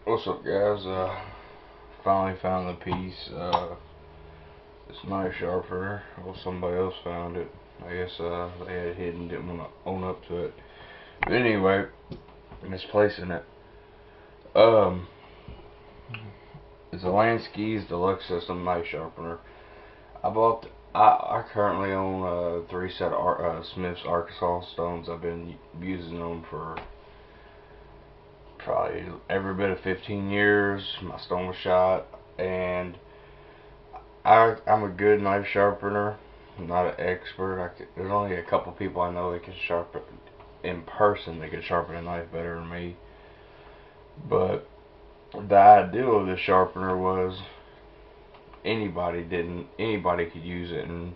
What's up, guys? Finally found the piece. It's knife sharpener. Well, somebody else found it. I guess they had it hidden, didn't want to own up to it. But anyway, misplacing it. Um, it's a Lanksy Deluxe system knife sharpener. I bought. I currently own three set of Smith's Arkansas stones. I've been using them for probably every bit of 15 years. My stone was shot, and I'm a good knife sharpener. I'm not an expert. There's only a couple people I know that can sharpen in person. They can sharpen a knife better than me. But the ideal of this sharpener was anybody could use it and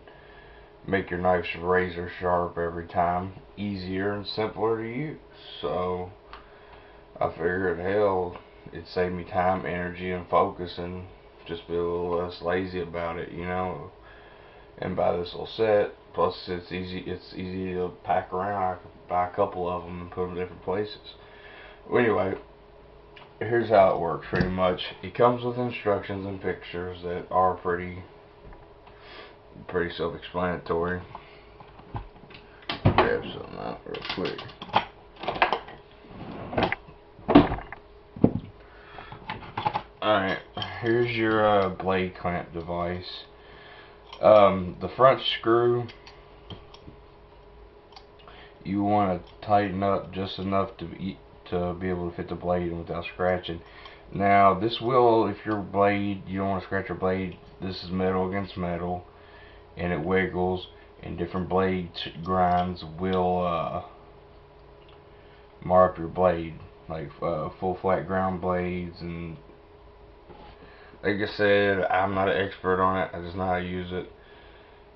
make your knives razor sharp every time, easier and simpler to use. So I figured, hell, it'd save me time, energy, and focus, and just be a little less lazy about it, And buy this little set. Plus, it's easy. It's easy to pack around. I could buy a couple of them and put them in different places. Well, anyway, here's how it works. Pretty much, it comes with instructions and pictures that are pretty self-explanatory. Grab something out real quick. Alright, here's your blade clamp device. The front screw, you want to tighten up just enough to be able to fit the blade in without scratching. Now, this will, if your blade, you don't want to scratch your blade, this is metal against metal, and it wiggles, and different blade grinds will mar up your blade, like full flat ground blades. And like I said, I'm not an expert on it. I just know how to use it.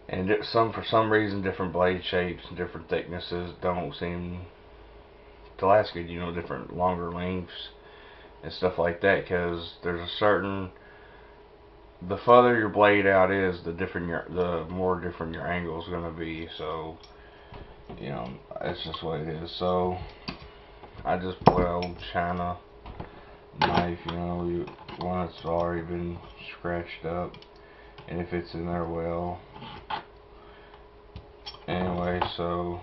And for some reason, different blade shapes and different thicknesses don't seem to last good. Different longer lengths and stuff like that. Because there's a certain, the further your blade out is, the more different your angle is going to be. So that's just what it is. So I just put an old China knife, one that's already been scratched up, and it fits in there well. Anyway, so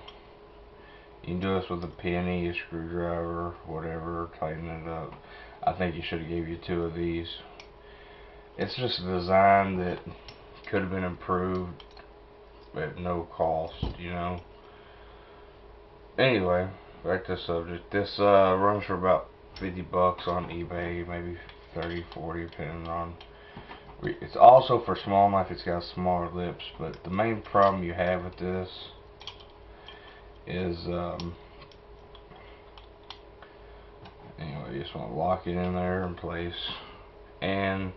you can do this with a penny, a screwdriver, whatever, tighten it up. I think you should have gave you two of these. It's just a design that could have been improved at no cost. Anyway, back to the subject. This runs for about 50 bucks on eBay, maybe 30, 40, depending on. It's also for small knife. It's got smaller lips, but the main problem you have with this is anyway, you just want to lock it in there in place, and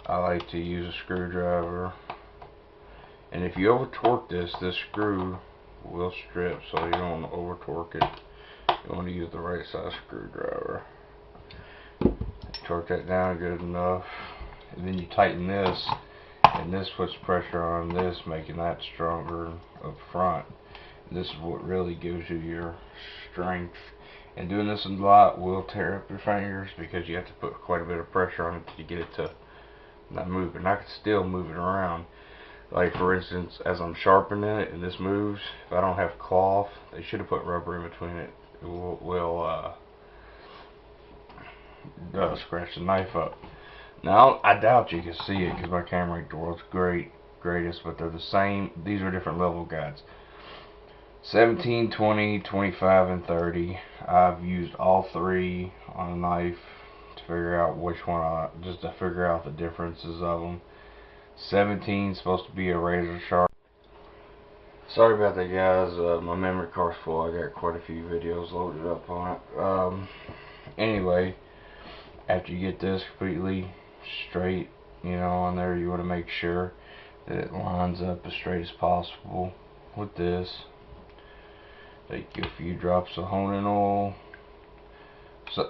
I like to use a screwdriver. And if you over torque this screw will strip, so you don't want to over torque it. You want to use the right size screwdriver. Torque that down good enough, and then you tighten this, and this puts pressure on this, making that stronger up front. And this is what really gives you your strength. And doing this a lot will tear up your fingers because you have to put quite a bit of pressure on it to get it to not move. And I can still move it around. Like, for instance, as I'm sharpening it and this moves, if I don't have cloth, they should have put rubber in between it. It will scratch the knife up. Now, I doubt you can see it because my camera ain't the world's greatest, but they're the same. These are different level guides. 17, 20, 25, and 30. I've used all three on a knife to figure out which one, just to figure out the differences of them. 17 is supposed to be a razor sharp. Sorry about that, guys. My memory card's full. I got quite a few videos loaded up on it. Anyway, after you get this completely straight, on there, you want to make sure that it lines up as straight as possible with this. Take a few drops of honing oil.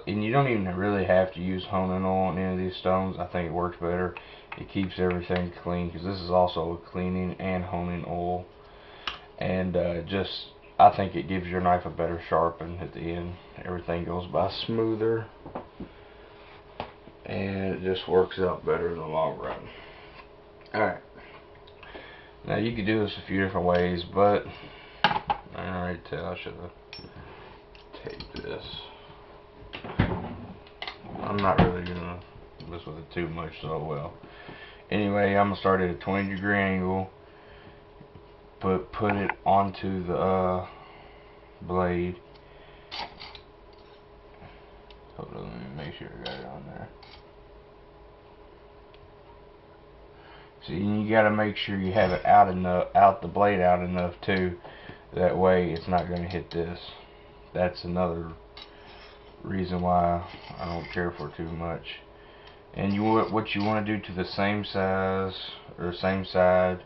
And you don't even really have to use honing oil on any of these stones. I think it works better. It keeps everything clean, because this is also a cleaning and honing oil. And I think it gives your knife a better sharpen at the end. Everything goes by smoother. and it just works out better in the long run. Alright, now you could do this a few different ways, but alright, I should have taped this. I'm not really gonna mess with it too much, so well. Anyway, I'm gonna start at a 20-degree angle, but put it onto the blade. Hold on, let me make sure I got it on there. See, you gotta make sure you have it out the blade out enough too. That way, it's not gonna hit this. That's another reason why I don't care for too much. And what you want to do to the same size or same side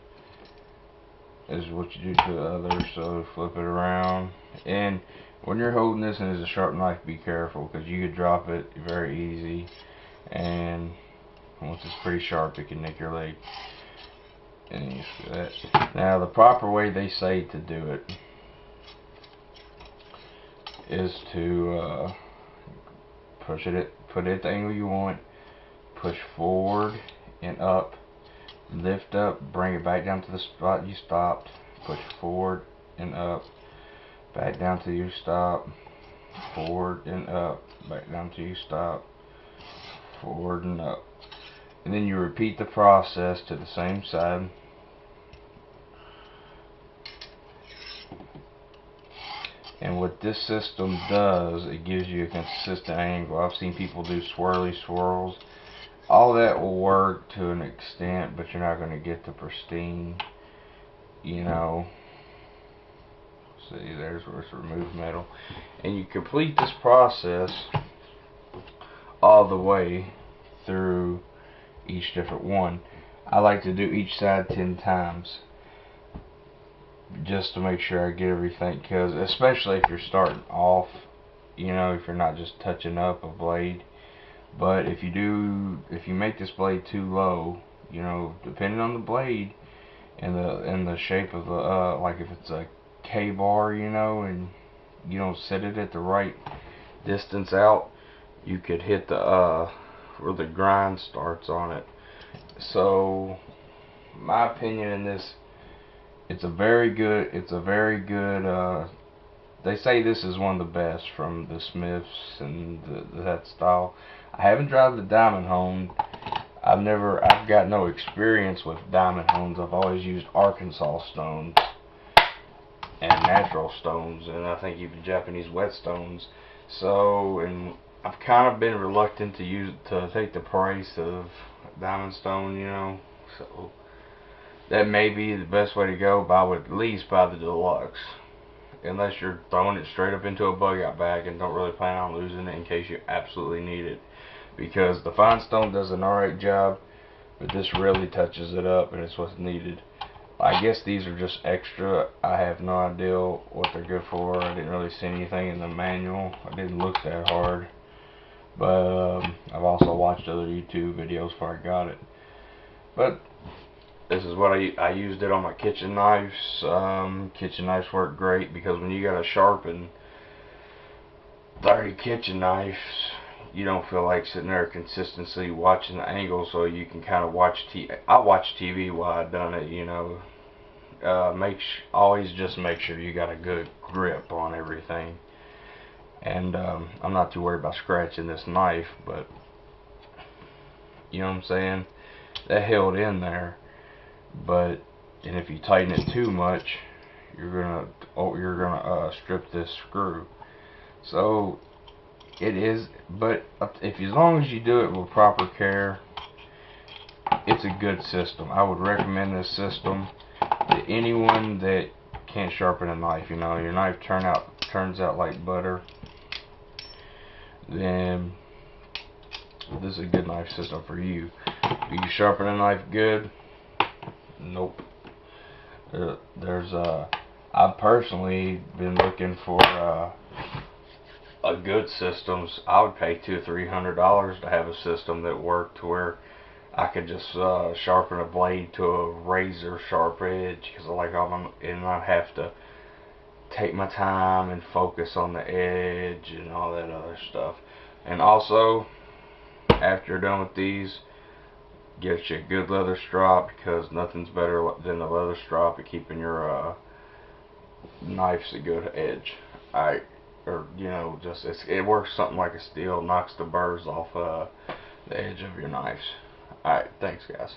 is what you do to the other. So flip it around, and when you're holding this and it's a sharp knife, be careful, because you could drop it very easy, and once it's pretty sharp it can nick your leg. And you see that. Now the proper way they say to do it is to put it at the angle you want, push forward and up, lift up, bring it back down to the spot you stopped, push forward and up, back down to you stop, forward and up, back down to you stop, forward and up. And then you repeat the process to the same side. And what this system does, it gives you a consistent angle. I've seen people do swirly swirls. All that will work to an extent, but you're not going to get the pristine, you know. See, there's where it's removed metal. And you complete this process all the way through each different one. I like to do each side 10 times just to make sure I get everything, because especially if you're starting off, you know, if you're not just touching up a blade. But if you make this blade too low, you know, depending on the blade and the shape of the like if it's a K-bar, you know, and you don't set it at the right distance out, you could hit the where the grind starts on it. So my opinion in this, it's a very good they say this is one of the best from the Smiths and that style. I haven't tried the diamond honed. I've got no experience with diamond hones. I've always used Arkansas stones and natural stones, and I think even Japanese whetstones. So, and I've kind of been reluctant to take the price of diamond stone, you know. So that may be the best way to go, but I would at least buy the deluxe. Unless you're throwing it straight up into a bug out bag and don't really plan on losing it in case you absolutely need it. Because the fine stone does an alright job, but this really touches it up and it's what's needed. I guess these are just extra. I have no idea what they're good for. I didn't really see anything in the manual. I didn't look that hard. But I've also watched other YouTube videos before I got it. But this is what I used it on my kitchen knives. Kitchen knives work great because when you gotta sharpen 30 kitchen knives, you don't feel like sitting there consistently watching the angle, so you can kind of watch TV. I watch TV while I done it, you know. Always just make sure you got a good grip on everything. And I'm not too worried about scratching this knife, but you know what I'm saying? That held in there. But and if you tighten it too much, you're gonna strip this screw. So it is, but if as long as you do it with proper care, it's a good system. I would recommend this system to anyone that can't sharpen a knife. You know, your knife turns out like butter, then this is a good knife system for you. Do you sharpen a knife good? Nope. I've personally been looking for a good system. I would pay $200 or $300 to have a system that worked to where I could just sharpen a blade to a razor sharp edge, because and not have to take my time and focus on the edge and all that other stuff. And also, after you're done with these, get you a good leather strop, because nothing's better than the leather strop at keeping your knife's a good edge. Alright, or just it works something like a steel, knocks the burrs off the edge of your knives. Alright, thanks guys.